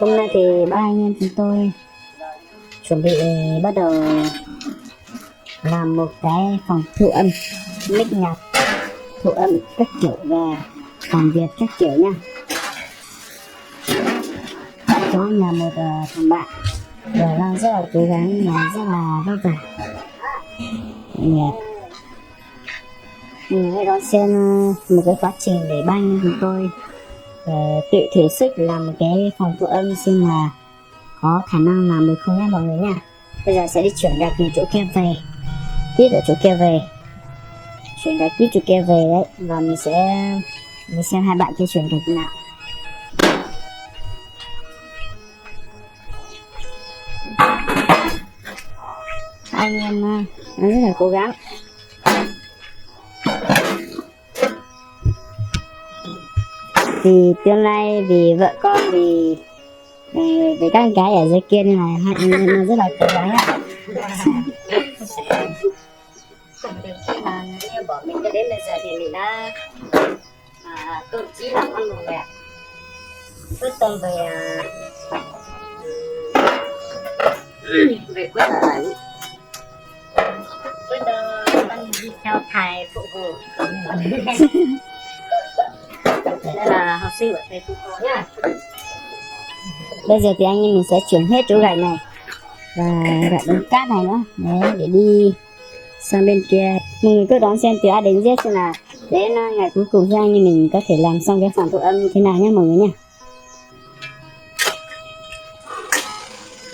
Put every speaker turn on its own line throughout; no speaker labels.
Hôm nay thì ba anh em chúng tôi chuẩn bị bắt đầu làm một cái phòng thu âm, mic nhạc, thu âm các kiểu và phòng Việt các kiểu nha. Có là một thằng bạn và đang rất là cố gắng và rất là vất vả. Mình hãy đón xem một cái quá trình để ba anh em chúng tôi tự thử sức làm một cái phòng thu âm xem là có khả năng làm được không nhé mọi người nha. Bây giờ sẽ đi chuyển gạch từ chỗ kia về, tít ở chỗ kia về, chuyển gạch tít chỗ kia về đấy, và mình xem hai bạn kia chuyển gạch nào. Anh em rất là cố gắng. Vì tương lai, vì vợ con, vì các anh gái ở dưới kia nên là hai anh em rất là cố gắng ạ. Như bỏ mình cho đến bây giờ thì mình đã tự chí làm ăn một mẹ, quyết tâm về quyết ẩn, quyết tâm đi theo thầy phụ hồ. Đây là học sinh của thầy phụ hồ nhá. Bây giờ thì anh em mình sẽ chuyển hết chỗ gạch này và gạch đống cát này nữa đấy, để đi sang bên kia. Mọi người cứ đón xem từ A đến Z xem là đến ngày cuối cùng cho anh em mình có thể làm xong cái phòng thu âm như thế nào nhé mọi người nha.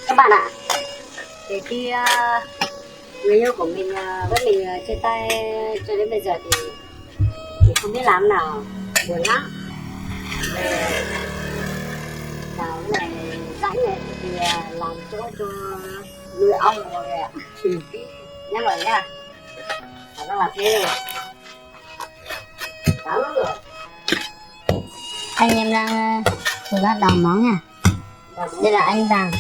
Các bạn ạ, từ khi người yêu của mình với mình chia tay cho đến bây giờ thì không biết làm nào, buồn lắm. Vào cái này rãnh này thì làm chỗ cho nuôi ong rồi ạ. Nhá mọi người nha. Nó là thế rồi. Đó rồi. Anh em đang bắt đầu món nha. Đây là anh vàng.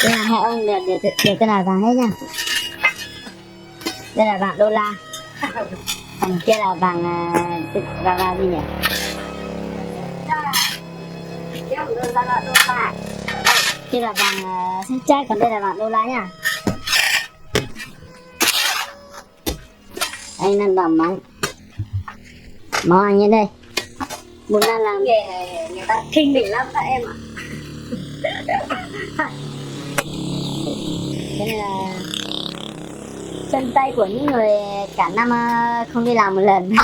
Đây là hai ông đều tên là vàng hết nha. Đây là vàng đô la. Còn kia là vàng gì nhỉ? Đây là vàng xanh trai, còn đây là vàng đô la nha. Anh đang làm món anh như đây. Muốn làm nghề này người ta khinh mình lắm các em ạ. Đây là chân tay của những người cả năm không đi làm một lần.